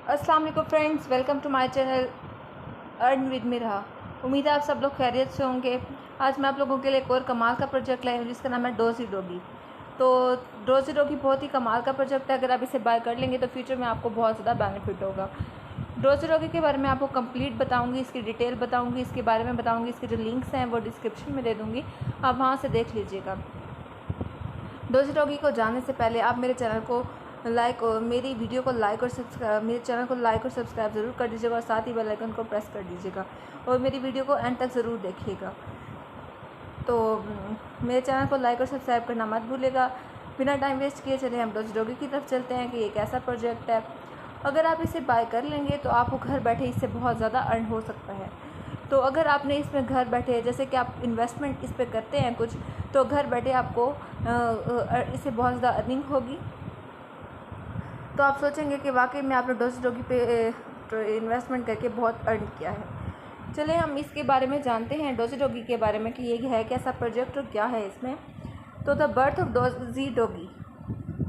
अस्सलाम वालेकुम friends, welcome to my channel earn with Mirha. उम्मीद है आप सब लोग खैरियत से होंगे। आज मैं आप लोगों के लिए एक और कमाल का प्रोजेक्ट लाई हूँ जिसका नाम है डोजी डोगी। तो डोजी डोगी बहुत ही कमाल का प्रोजेक्ट है। अगर आप इसे बाय कर लेंगे तो फ्यूचर में आपको बहुत ज़्यादा बेनिफिट होगा। डोजी डोगी के बारे में आपको कंप्लीट बताऊंगी, इसकी डिटेल बताऊंगी, इसके बारे में बताऊंगी। इसके जो लिंक्स हैं वो डिस्क्रिप्शन में दे दूँगी, आप वहाँ से देख लीजिएगा। डोजी डोगी को जानने से पहले आप मेरे चैनल को मेरी वीडियो को लाइक और सब्सक्राइब मेरे चैनल को लाइक और सब्सक्राइब ज़रूर कर दीजिएगा और साथ ही बेल आइकन को प्रेस कर दीजिएगा और मेरी वीडियो को एंड तक ज़रूर देखिएगा। तो मेरे चैनल को लाइक और सब्सक्राइब करना मत भूलिएगा। बिना टाइम वेस्ट किए चले हम डोजी डोगी की तरफ चलते हैं कि ये कैसा प्रोजेक्ट है। अगर आप इसे बाय कर लेंगे तो आपको घर बैठे इससे बहुत ज़्यादा अर्न हो सकता है। तो अगर आपने इसमें घर बैठे जैसे कि आप इन्वेस्टमेंट इस पर करते हैं कुछ, तो घर बैठे आपको इससे बहुत ज़्यादा अर्निंग होगी। तो आप सोचेंगे कि वाकई में आपने डोजी डोगी पे इन्वेस्टमेंट करके बहुत अर्न किया है। चलिए हम इसके बारे में जानते हैं, डोजी डोगी के बारे में कि ये है कैसा प्रोजेक्ट और क्या है इसमें। तो the birth of Doji Doggy,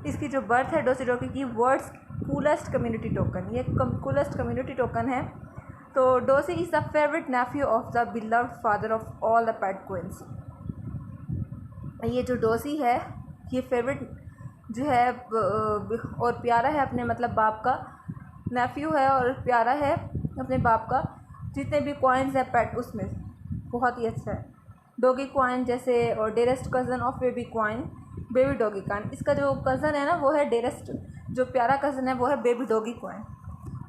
इसकी जो बर्थ है डोजी डोगी की, वर्ल्ड्स कूलेस्ट कम्युनिटी टोकन, ये कूलेस्ट कम्युनिटी टोकन है। तो Doji is the favourite nephew of the beloved father of all the pet queens. ये जो डोजी है ये फेवरेट जो है और प्यारा है अपने मतलब बाप का, नेफ्यू है और प्यारा है अपने बाप का। जितने भी कॉइन्स है पेट उसमें बहुत ही अच्छा है। डॉगी कॉइन जैसे और dearest cousin of baby coin, baby doggy coin. इसका जो कज़न है ना वो है डेरेस्ट, जो प्यारा कज़न है वो है बेबी डॉगी कॉइन।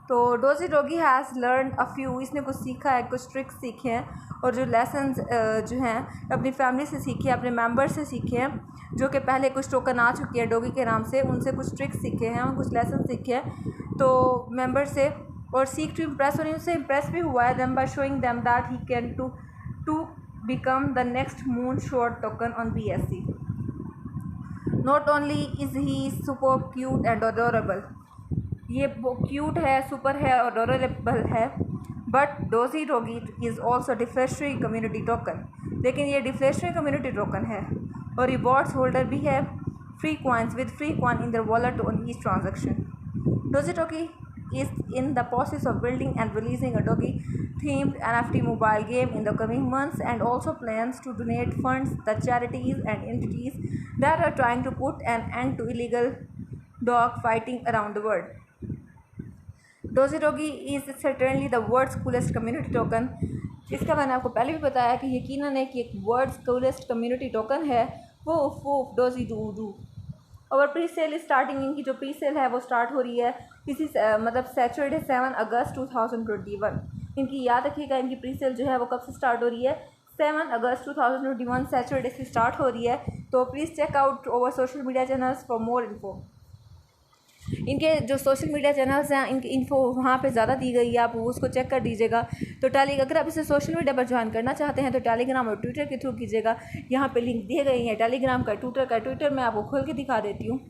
तो doji doggy has learn a few, इसने कुछ सीखा है, कुछ ट्रिक्स सीखे हैं और जो लेसन्स जो हैं अपनी फैमिली से सीखे, अपने मेंबर से सीखे हैं जो कि पहले कुछ टोकन आ चुकी है डोगी के नाम से, उनसे कुछ ट्रिक्स सीखे हैं और कुछ लेसन सीखे हैं तो मेंबर से। और सीख टू इम्प्रेस, और उनसे इम्प्रेस भी हुआ है them by showing them that he can to become the next moon shot token on BSC। Not only is he super cute and adorable, ये क्यूट है, सुपर है और अडोरेबल है, but Doji Doggy is also deflationary community token. लेकिन ये deflationary community token है और rewards holder भी है, free coins with free coin in their wallet on each transaction. Doji doggy is in the process of building and releasing a doggy themed NFT mobile game in the coming months, and also plans to donate funds to charities and entities that are trying to put an end to illegal dog fighting around the world. Doji Doggy is certainly the world's coolest community token. इसका मैंने आपको पहले भी बताया कि यकीनन है कि एक वर्ल्ड्स कूलेस्ट कम्युनिटी टोकन है वो डोजी डू। और प्री सेल स्टार्टिंग, इनकी जो प्री सेल है वो स्टार्ट हो रही है इसी मतलब सैटरडे 7 अगस्त 2021। इनकी याद रखिएगा, इनकी प्री सेल जो है वो कब से स्टार्ट हो रही है, 7 अगस्त 2021 सैटरडे से स्टार्ट हो रही है। तो please check out over social media channels for more info. इनके जो सोशल मीडिया चैनल्स हैं इनकी इन्फो वहाँ पे ज़्यादा दी गई है, आप उसको चेक कर दीजिएगा। तो अगर आप इसे सोशल मीडिया पर ज्वाइन करना चाहते हैं तो टेलीग्राम और ट्विटर के थ्रू कीजिएगा। यहाँ पे लिंक दिए गए हैं टेलीग्राम का, ट्विटर मैं आपको खोल के दिखा देती हूँ।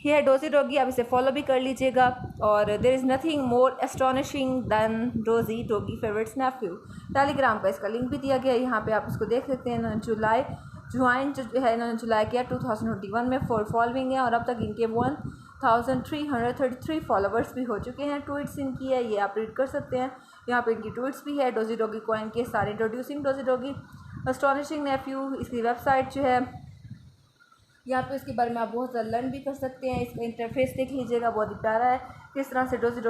ये है डोजी डोगी, आप इसे फॉलो भी कर लीजिएगा। और there is nothing more astonishing than Doji Doggy favourites nephew. Telegram का इसका लिंक भी दिया गया है, यहाँ पे आप इसको देख सकते हैं। ज्वाइन जो है इन्होंने जुलाई किया 2021 में, फॉलोइंग है और अब तक इनके 1333 फॉलोवर्स भी हो चुके हैं। ट्वीट्स इनकी है, ये आप रीड कर सकते हैं, यहाँ पे इनकी ट्वीट्स भी है। डोजी डोगी कॉइन के सारे introducing Doji Doggy astonishing nephew, इसकी वेबसाइट जो है यहाँ पे इसके बारे में आप बहुत ज़्यादा लर्न भी कर सकते हैं। इसका इंटरफेस देख लीजिएगा, बहुत ही प्यारा है। किस तरह से डोजी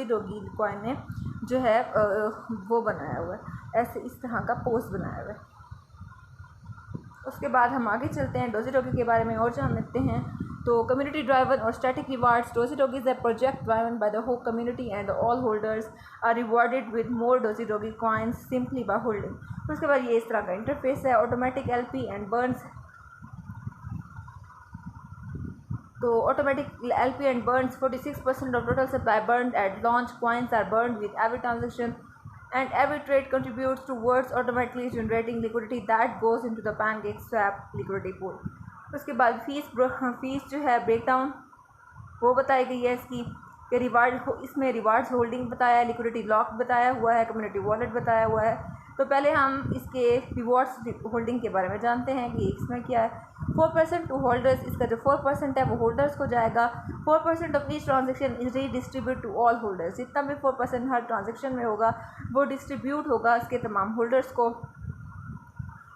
डोगी कॉइन ने जो है वो बनाया हुआ है, ऐसे इस तरह का पोस्ट बनाया हुआ है। उसके बाद हम आगे चलते हैं डोजी डोगी के बारे में और जान लेते हैं। तो कम्युनिटी ड्राइवन और static rewards, Doji Doggy is a project driven by the whole community and all holders are rewarded with more Doji Doggy coins simply by holding. उसके बाद ये इस तरह का इंटरफेस है। ऑटोमेटिक LP एंड बर्न्स, तो automatic LP and burns 46% of total supply burn at launch, coins are burn with every transaction and every trade contributes towards automatically generating liquidity that goes into the PancakeSwap liquidity pool. उसके बाद fees जो है breakdown वो बताई गई है इसकी, कि इसमें रिवार्ड्स होल्डिंग बताया है, लिक्विडिटी लॉक बताया हुआ है, कम्युनिटी वॉलेट बताया हुआ है। तो पहले हम इसके रिवॉर्ड्स होल्डिंग के बारे में जानते हैं कि इसमें क्या है। 4% टू होल्डर्स, इसका जो 4% है वो होल्डर्स को जाएगा। 4% of each transaction is redistribute to all holders, जितना भी 4% हर ट्रांजेक्शन में होगा वो डिस्ट्रीब्यूट होगा इसके तमाम होल्डर्स को।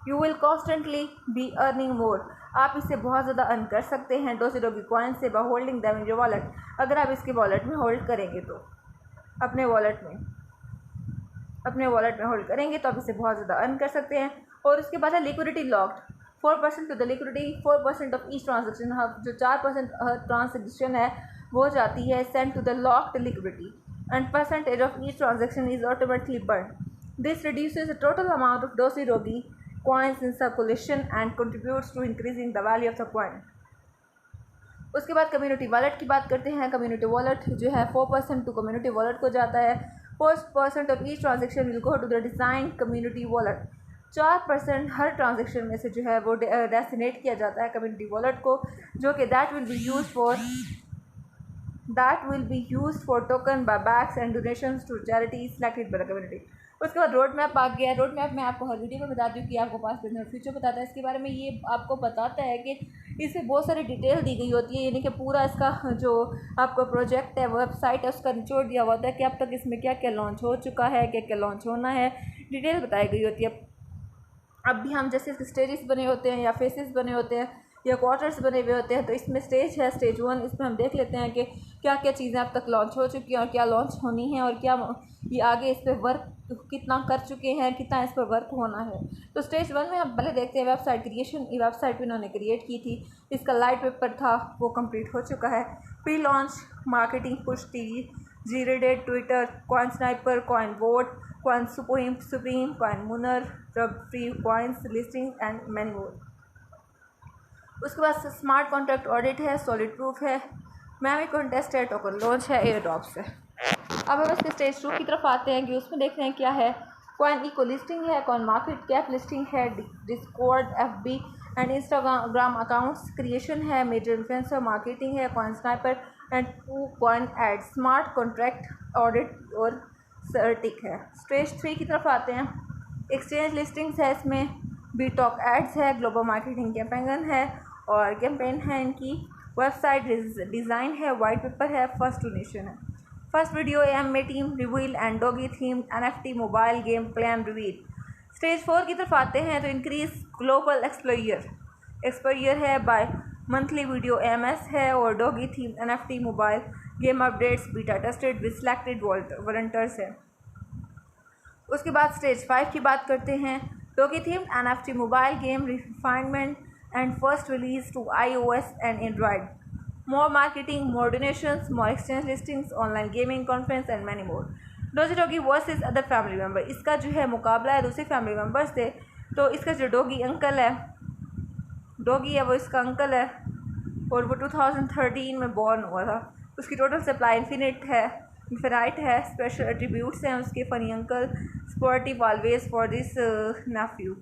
You will constantly be earning more, आप इससे बहुत ज़्यादा अर्न कर सकते हैं डोजी डोगी कॉइन से by holding them in your wallet. अगर आप इसके वॉलेट में होल्ड करेंगे तो अपने वॉलेट में होल्ड करेंगे तो आप इससे बहुत ज़्यादा अर्न कर सकते हैं। और उसके बाद है liquidity locked, 4% to the liquidity, 4% of each transaction, जो 4% ट्रांजेक्शन है वो जाती है send to the locked liquidity and percentage of each transaction is automatically burn. This reduces the total amount of Doji Doggy coins in circulation and contributes to increasing the value of the coin। उसके बाद community wallet की बात करते हैं। Community wallet जो है 4% to community wallet को जाता है। 4% of each transaction will go to the design community wallet, 4% हर ट्रांजेक्शन में से जो है वो डेसिनेट किया जाता है कम्युनिटी वॉलेट को, जो कि that will be use for token buy backs and donations to charities selected by the community. उसके बाद रोड मैप आ गया। रोड मैप मैं आपको हर वीडियो में बताती हूँ कि आपको पास प्रेजेंट और फ्यूचर बताता है इसके बारे में। ये आपको बताता है कि इसमें बहुत सारी डिटेल दी गई होती है, यानी कि पूरा इसका जो आपका प्रोजेक्ट है, वेबसाइट है, उसका निचोड़ दिया हुआ होता है कि अब तक इसमें क्या क्या लॉन्च हो चुका है, क्या क्या लॉन्च होना है, डिटेल बताई गई होती है। अब भी हम जैसे इसके स्टेजेस बने होते हैं या फेसेस बने होते हैं या क्वार्टर्स बने हुए होते हैं, तो इसमें स्टेज है स्टेज 1, इसमें हम देख लेते हैं कि क्या क्या चीज़ें अब तक लॉन्च हो चुकी हैं और क्या लॉन्च होनी है और क्या ये आगे इस पर वर्क कितना कर चुके हैं, कितना इस पर वर्क होना है। तो स्टेज 1 में हम पहले देखते हैं वेबसाइट क्रिएशन। ये वेबसाइट भी इन्होंने क्रिएट की थी, इसका लाइट पेपर था वो कंप्लीट हो चुका है। Pre launch marketing, push TV, जीरेडेट, Twitter, coin sniper, coin vote, coin supreme, coin mooner, drug free coins listing and many more. उसके बाद स्मार्ट कॉन्ट्रैक्ट ऑडिट है, सॉलिड प्रूफ है, मैमी कॉन्टेस्ट है, टोकन लॉन्च है, एयर ड्रॉप्स है। अब हम इसके स्टेज 2 की तरफ आते हैं कि उसमें देखते हैं क्या है। कॉइन इको लिस्टिंग है, कॉइन मार्केट कैप लिस्टिंग है, Discord, FB and Instagram accounts creation है, मेजर इन्फ्लुएंसर मार्केटिंग है, coin sniper and coin ad, smart contract audit और सर्टिक है। स्टेज 3 की तरफ आते हैं। एक्सचेंज लिस्टिंग्स है, इसमें बीटॉक एड्स है, ग्लोबल मार्केटिंग कैंपेन है, इनकी वेबसाइट डिज़ाइन है, वाइट पेपर है, फर्स्ट डोनेशन है। First video M team reveal and doggy theme NFT mobile game plan reveal. Stage 4 की तरफ आते हैं तो इंक्रीज ग्लोबल एक्सपोजर है, बाय मंथली वीडियो MS है और doggy theme NFT mobile game updates beta tested with selected volunteers है। उसके बाद स्टेज 5 की बात करते हैं। Doggy theme NFT mobile game refinement and first release to iOS and Android, more marketing, more donations, more exchange listings, online gaming conference and many more। Doji doggy versus other family member, इसका जो है मुकाबला है दूसरे family members से। तो इसका जो डॉगी है वो इसका अंकल है और वो 2013 में बॉर्न हुआ था। उसकी टोटल सप्लाई इन्फिनाइट है, स्पेशल एट्रीब्यूट्स हैं उसके, funny uncle, sportive always for this nephew.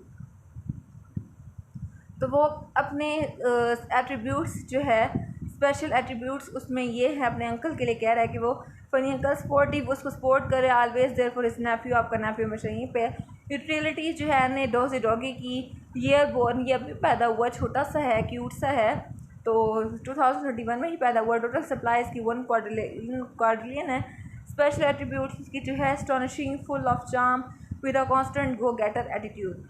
तो वो अपने एट्रीब्यूट्स जो है स्पेशल एट्रीब्यूट्स उसमें ये है अपने अंकल के लिए कह रहा है कि वो फनी अंकल स्पोर्टिव, उसको सपोर्ट करे, always there for his nephew, आपका नेफ्यू हमेशा यहीं पे। यूटिलिटी जो है ने डोजी डॉगी की ईयर बोर्न, ये अभी पैदा हुआ, छोटा सा है, क्यूट सा है, तो 2021 में ही पैदा हुआ। टोटल सप्लाई इसकी 1 क्वाड्रिलियन है। स्पेशल एट्रीब्यूट्स इसकी जो है astonishing, full of charm with a constant go getter attitude.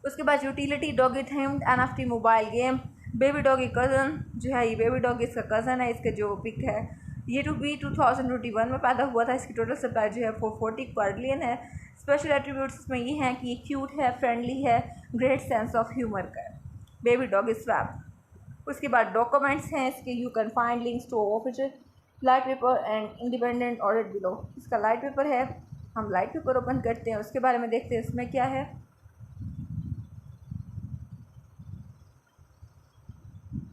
उसके बाद utility doggy themed NFT mobile game, baby doggy cousin जो है, ये बेबी डॉगी इसका कज़न है, इसका जो पिक है ये 2021 में पैदा हुआ था। इसकी टोटल सप्लाई जो है 440 क्वाड्रिलियन है। स्पेशल एट्रीब्यूट्स इसमें ये हैं कि ये क्यूट है, फ्रेंडली है, ग्रेट सेंस ऑफ ह्यूमर का है, बेबी डॉगी स्वैप। उसके बाद डॉक्यूमेंट्स हैं इसके, you can find links to official light paper and independent audit below. इसका लाइट पेपर है, हम लाइट पेपर ओपन करते हैं, उसके बारे में देखते हैं इसमें क्या है।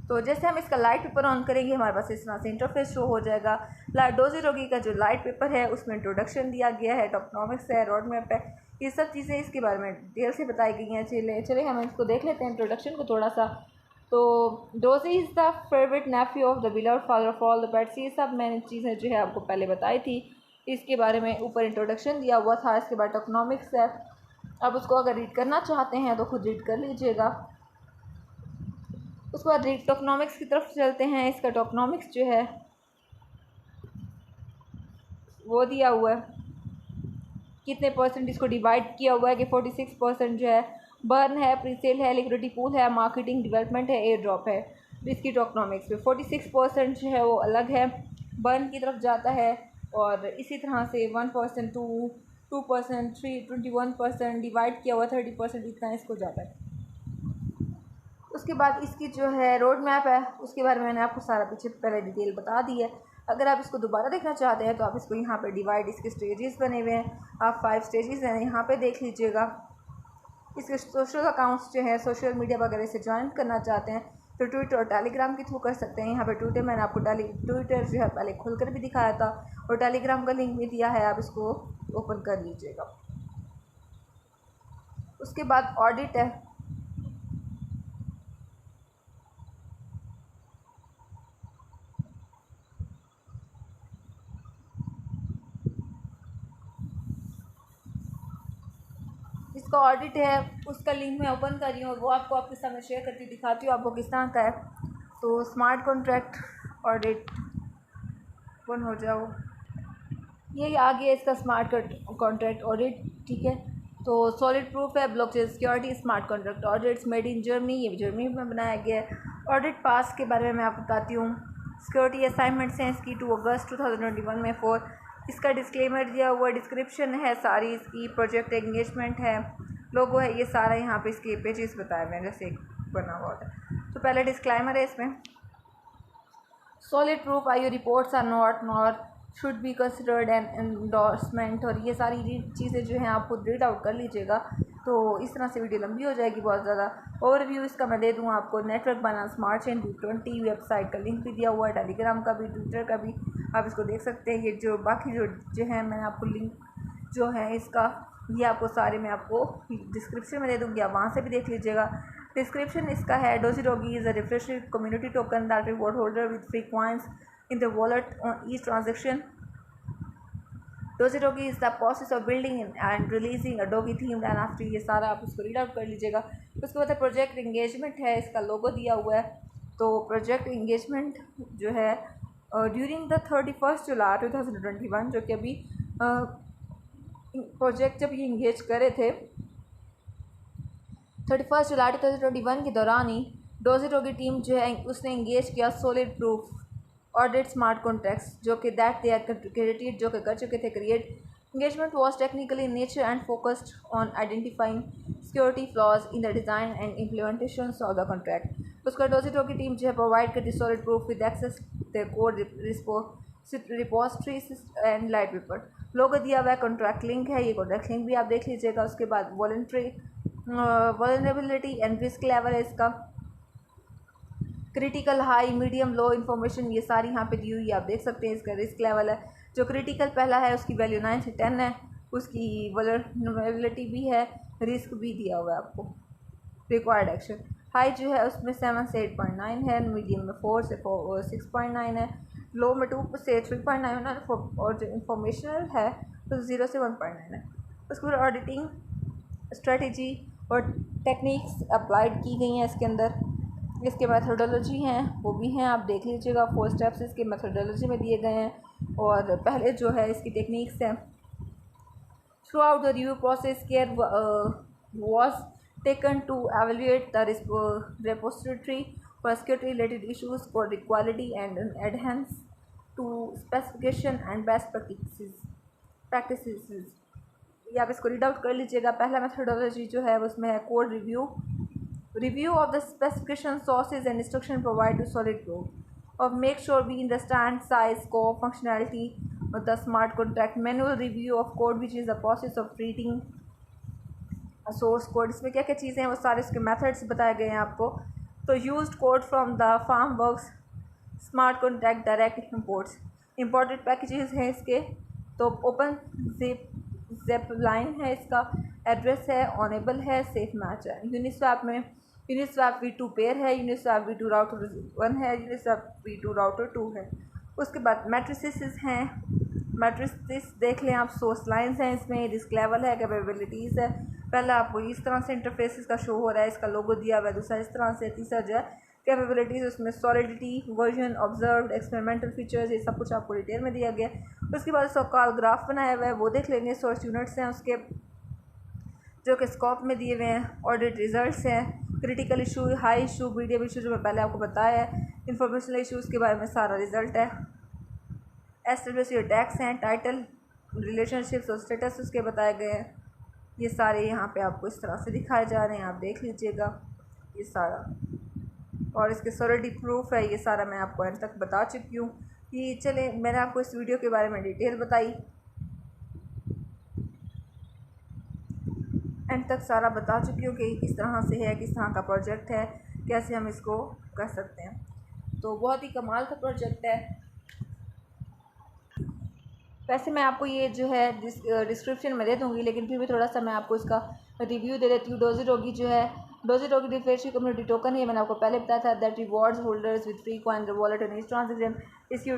तो जैसे हम इसका लाइट पेपर ऑन करेंगे हमारे पास इस तरह से इंटरफेस शो हो जाएगा। डोजी डॉगी का जो लाइट पेपर है उसमें इंट्रोडक्शन दिया गया है, टॉपनॉमिक्स है, रोड मैप है, ये सब चीज़ें इसके बारे में डिटेल से बताई गई हैं। चले हम इसको देख लेते हैं इंट्रोडक्शन को थोड़ा सा। तो Doji is the favourite nephew of the beloved father of all the pets, ये सब मैंने चीज़ें जो है आपको पहले बताई थी, इसके बारे में ऊपर इंट्रोडक्शन दिया हुआ था। इसके बाद टॉपनॉमिक्स है, अब उसको अगर रीड करना चाहते हैं तो खुद रीड कर लीजिएगा। उसके बाद टोकनॉमिक्स की तरफ चलते हैं। इसका टोकनॉमिक्स जो है वो दिया हुआ है, कितने परसेंट इसको डिवाइड किया हुआ है कि 46% जो है बर्न है, प्रीसेल है, लिक्विडिटी पूल है, मार्केटिंग डेवलपमेंट है, एयर ड्रॉप है। इसकी टोकनॉमिक्स पे 46% जो है वो अलग है, बर्न की तरफ जाता है। और इसी तरह से 1%, 2%, 21% डिवाइड किया हुआ 30%, इतना इसको जाता है। उसके बाद इसकी जो है रोड मैप है, उसके बारे में मैंने आपको सारा पीछे पहले डिटेल बता दी है। अगर आप इसको दोबारा देखना चाहते हैं तो आप इसको यहाँ पे डिवाइड, इसके स्टेजेस बने हुए हैं, आप 5 स्टेजेस हैं यहाँ पे देख लीजिएगा। इसके सोशल अकाउंट्स जो है सोशल मीडिया वगैरह से ज्वाइन करना चाहते हैं तो ट्विटर और टेलीग्राम के थ्रू कर सकते हैं। यहाँ पे ट्विटर मैंने आपको ट्विटर जो है पहले खुलकर भी दिखाया था और टेलीग्राम का लिंक भी दिया है, आप इसको ओपन कर लीजिएगा। उसके बाद ऑडिट है। इसका ऑडिट है, उसका लिंक मैं ओपन कर रही हूँ और वो आपको आपके सामने शेयर करती दिखाती हूँ आपको किस तरह का है। तो स्मार्ट कॉन्ट्रैक्ट ऑडिट ओपन हो जाओ, ये आ गया इसका स्मार्ट कॉन्ट्रैक्ट ऑडिट। ठीक है, तो सॉलिड प्रूफ है, blockchain security smart contract audits made in Germany, ये जर्मनी में बनाया गया है। ऑडिट पास के बारे में मैं आपको बताती हूँ। सिक्योरिटी असाइनमेंट्स हैं इसकी 2 अगस्त 2021 में 4। इसका डिस्क्लेमर दिया हुआ, डिस्क्रिप्शन है सारी इसकी, प्रोजेक्ट एंगेजमेंट है, लोगो है, ये सारा यहाँ पे इसके पेजेस बताए हुए हैं जैसे बना हुआ है। तो पहले डिस्क्लेमर है इसमें, solid proof I reports are not should be considered an endorsement, और ये सारी चीज़ें जो हैं आप खुद रीड आउट कर लीजिएगा। तो इस तरह से वीडियो लंबी हो जाएगी बहुत ज़्यादा। ओवरव्यू इसका मैं दे दूँ आपको। नेटवर्क बना स्मार्ट चेन 220 वेबसाइट का लिंक भी दिया हुआ है, टेलीग्राम का भी, ट्विटर का भी, आप इसको देख सकते हैं। ये जो बाकी जो है मैंने आपको लिंक जो है इसका, ये आपको सारे मैं आपको डिस्क्रिप्शन में दे दूँगी, आप वहाँ से भी देख लीजिएगा। डिस्क्रिप्शन इसका है, dogey doggy is a refreshed community token that reward holder with free coins in the wallet on each transaction. Doji is the process of building and releasing a Dogi themed NFT, ये सारा आप उसको read out कर लीजिएगा। उसके बाद project engagement है, इसका लोगो दिया हुआ है। तो प्रोजेक्ट इंगेजमेंट जो है ड्यूरिंग द 31 जुलाई 2021, जो कि अभी प्रोजेक्ट जब ये इंगेज करे थे 31 जुलाई 2021 के दौरान ही डोजी टीम जो है उसने इंगेज किया solid proof audit smart contracts, जो कि दैट दे आर क्रिएटेड, जो कि कर चुके थे create. Engagement was technically in nature and focused on identifying security flaws in the design and implementation of the contract. उसका डोजी की टीम जो है प्रोवाइड करती solid proof with access the code repositories and light paper. Logo दिया हुआ है, contract link है, ये कॉन्ट्रैक्ट लिंक भी आप देख लीजिएगा। उसके बाद वल्नरेबिलिटी एंड रिस्क लेवल है इसका, क्रिटिकल, हाई, मीडियम, लो इन्फॉर्मेशन, ये सारी यहाँ पे दी हुई है, आप देख सकते हैं। इसका रिस्क लेवल है, जो क्रिटिकल पहला है उसकी वैल्यू 9 से 10 है, उसकी वल्नरेबिलिटी भी है, रिस्क भी दिया हुआ है आपको, रिक्वायर्ड एक्शन। हाई जो है उसमें 7 से 8.9 है, मीडियम में 4 से 6.9 है, लो में 2 से 3.9 है, और जो इंफॉर्मेशनल है तो 0 से 1.9 है। उसके बाद ऑडिटिंग स्ट्रेटजी और टेक्निक्स अप्लाइड की गई हैं इसके अंदर। इसके मेथोडोलॉजी हैं वो भी हैं, आप देख लीजिएगा। 4 स्टेप्स इसके मेथोडोलॉजी में दिए गए हैं। और पहले जो है इसकी टेक्निक्स हैं, throughout the review process care was taken to evaluate the repository for security related issues, code quality and adherence to specification and best practices। ये आप इसको रीड आउट कर लीजिएगा। पहला मेथोडोलॉजी जो है उसमें है code review of the specification, sources and instruction provided to solid proof, or make sure we understand size, scope, functionality of the smart contract, manual review of code which is the process of treating a source code, इसमें क्या क्या चीज़ें हैं वो सारे इसके methods बताए गए हैं आपको। तो used code from the framework smart contract direct imports, imported packages हैं इसके। तो ओपन जेप लाइन है इसका, एड्रेस है, ऑनेबल है, सेफ मैच है। यूनिस्वैप में यूनिस्वैप v2 पेयर है, यूनिस्वैप v2 राउटर 1 है, यूनिस्वैप v2 राउटर 2 है। उसके बाद मैट्रिसेस हैं, मैट्रिसेस देख लें आप। सोर्स लाइंस हैं इसमें, रिस्क लेवल है, कैपेबिलिटीज़ है। पहला आपको इस तरह से इंटरफेस का शो हो रहा है, इसका लोगो दिया हुआ है, दूसरा इस तरह से, तीसरा जो है कैपेबिलिटीज़, उसमें solidity, version, observed, experimental features, ये सब कुछ आपको डिटेल में दिया गया है। उसके बाद उसका कॉल ग्राफ बनाया हुआ है, वो देख लेंगे। सोर्स यूनिट्स हैं उसके जो कि स्कोप में दिए हुए हैं, ऑडिट रिजल्ट्स हैं, critical issue, high issue, medium issue जो मैं पहले आपको बताया है, इंफॉर्मेशनल इशूज़ के बारे में सारा रिजल्ट है। एस्टेब्लिश टैक्स हैं, टाइटल, रिलेशनशिप्स और स्टेटस उसके बताए गए हैं। ये सारे यहाँ पे आपको इस तरह से दिखाए जा रहे हैं, आप देख लीजिएगा ये सारा। और इसके सॉलिडिटी प्रूफ है, ये सारा मैं आपको एंड तक बता चुकी हूँ। ये चले, मैंने आपको इस वीडियो के बारे में डिटेल बताई, एंड तक सारा बता चुकी हूँ कि किस तरह से है, किस तरह का प्रोजेक्ट है, कैसे हम इसको कर सकते हैं। तो बहुत ही कमाल का प्रोजेक्ट है। वैसे मैं आपको ये जो है डिस्क्रिप्शन में दे दूँगी, लेकिन फिर भी थोड़ा सा मैं आपको इसका रिव्यू दे देती हूँ। डोजी डॉगी जो है, dogey doggy different community token है, मैंने आपको पहले बताया था, that rewards holders with free coin wallet and each transaction. इसकी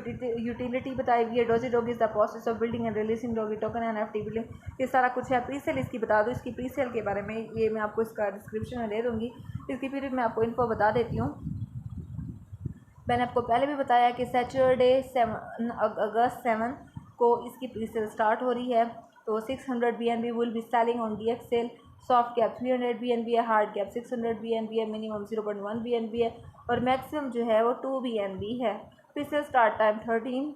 यूटिलिटी बताई हुई है। Dogey doggy is the process of building and releasing doggy token and NFT building, ये सारा कुछ है। प्री सेल इसकी बता दूँ, इसकी प्री सेल के बारे में ये मैं आपको इसका डिस्क्रिप्शन में दे दूँगी। इसकी फिर मैं आपको इन्फो बता देती हूँ। मैंने आपको पहले भी बताया कि सैटरडे अगस्त 7 को इसकी प्री सेल स्टार्ट हो रही है। तो 600 BNB will be selling on DXL। Soft cap 300 BNB है, हार्ड कैप 600 BNB है, मिनिमम 0.1 BNB है और मैक्सिमम जो है वो 2 BNB है। Pre sale start time 13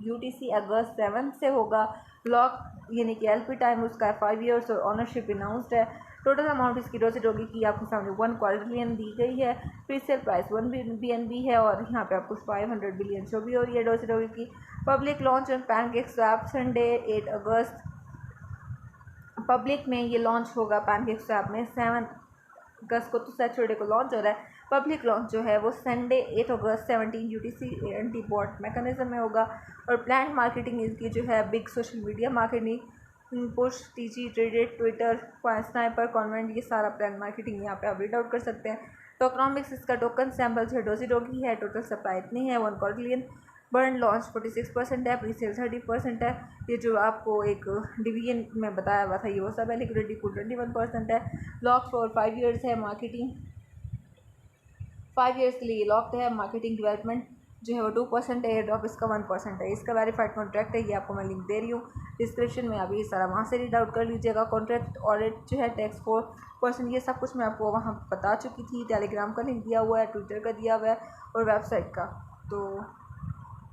UTC अगस्त 7 से होगा। लॉक यानी कि LP टाइम उसका है 5 ईयर्स और ऑनरशिप अनाउंसड है। टोटल अमाउंट इसकी डोजी डॉगी की आपके सामने 1 क्वाड्रिलियन दी गई है। प्री सेल प्राइस 1 BNB है और यहाँ पे आपको 500 बिलियन शो भी हो रही है डोजी डॉगी की। Public launch on PancakeSwap Sunday 8 August. Public में ये लॉन्च होगा पैनकेकस्वैप में 7 अगस्त को, तो सैटरडे को लॉन्च हो रहा है। पब्लिक लॉन्च जो है वो संडे 8 अगस्त 17 UTC एंटी बॉट मैकेनिज्म में होगा। और प्लान मार्केटिंग इसकी जो है big social media marketing, push, TG, traded, Twitter, sniper, convent, ये सारा प्लान मार्केटिंग यहाँ पे आप रीड आउट कर सकते हैं। टोकनॉमिक्स इसका टोकन सैम्पल जो है डोजी डॉगी है। टोटल सप्लाई इतनी है 1 क्वाड्रिलियन। बर्न लॉन्च 46% है, प्री सेल 30% है। ये जो आपको एक डिवीजन में बताया हुआ था ये वो सब है। लिक्विडिटी पूल 21% है। लॉक फॉर 5 ईयर्स है। मार्केटिंग 5 ईयर्स के लिए लॉक्ड है। मार्केटिंग डेवलपमेंट जो है वो 2% है। एयर ड्रॉप इसका 1% है। इसका वेरीफाइड कॉन्ट्रैक्ट है, ये आपको मैं लिंक दे रही हूँ डिस्क्रिप्शन में, आप ये सारा वहाँ से रीड आउट कर लीजिएगा। कॉन्ट्रैक्ट ऑडिट जो है टैक्स 4%, ये सब कुछ मैं आपको वहाँ बता चुकी थी। टेलीग्राम का लिंक दिया हुआ है, ट्विटर का दिया हुआ है और वेबसाइट का, तो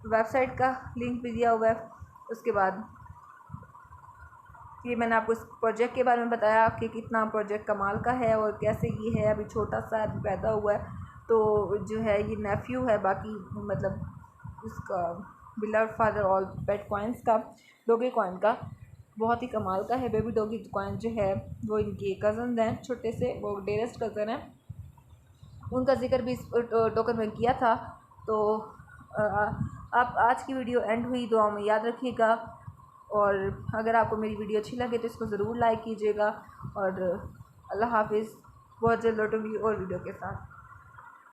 वेबसाइट का लिंक भी दिया हुआ है। उसके बाद ये मैंने आपको इस प्रोजेक्ट के बारे में बताया कि कितना प्रोजेक्ट कमाल का है और कैसे ये है। अभी छोटा सा अभी पैदा हुआ है, तो जो है ये नेफ्यू है, बाकी मतलब उसका बिलव्ड फादर ऑल पेट कॉइन्स का, डॉगी कॉइन का, बहुत ही कमाल का है। बेबी डॉगी कॉइन जो है वो इनके कज़न हैं छोटे से, वो डेरेस्ट कज़न है, उनका जिक्र भी इस टोकन में किया था। तो आप आज की वीडियो एंड हुई, दुआ में याद रखिएगा। और अगर आपको मेरी वीडियो अच्छी लगे तो इसको ज़रूर लाइक कीजिएगा। और अल्लाह हाफिज़। बहुत जल्द लौटूंगी और वीडियो के साथ।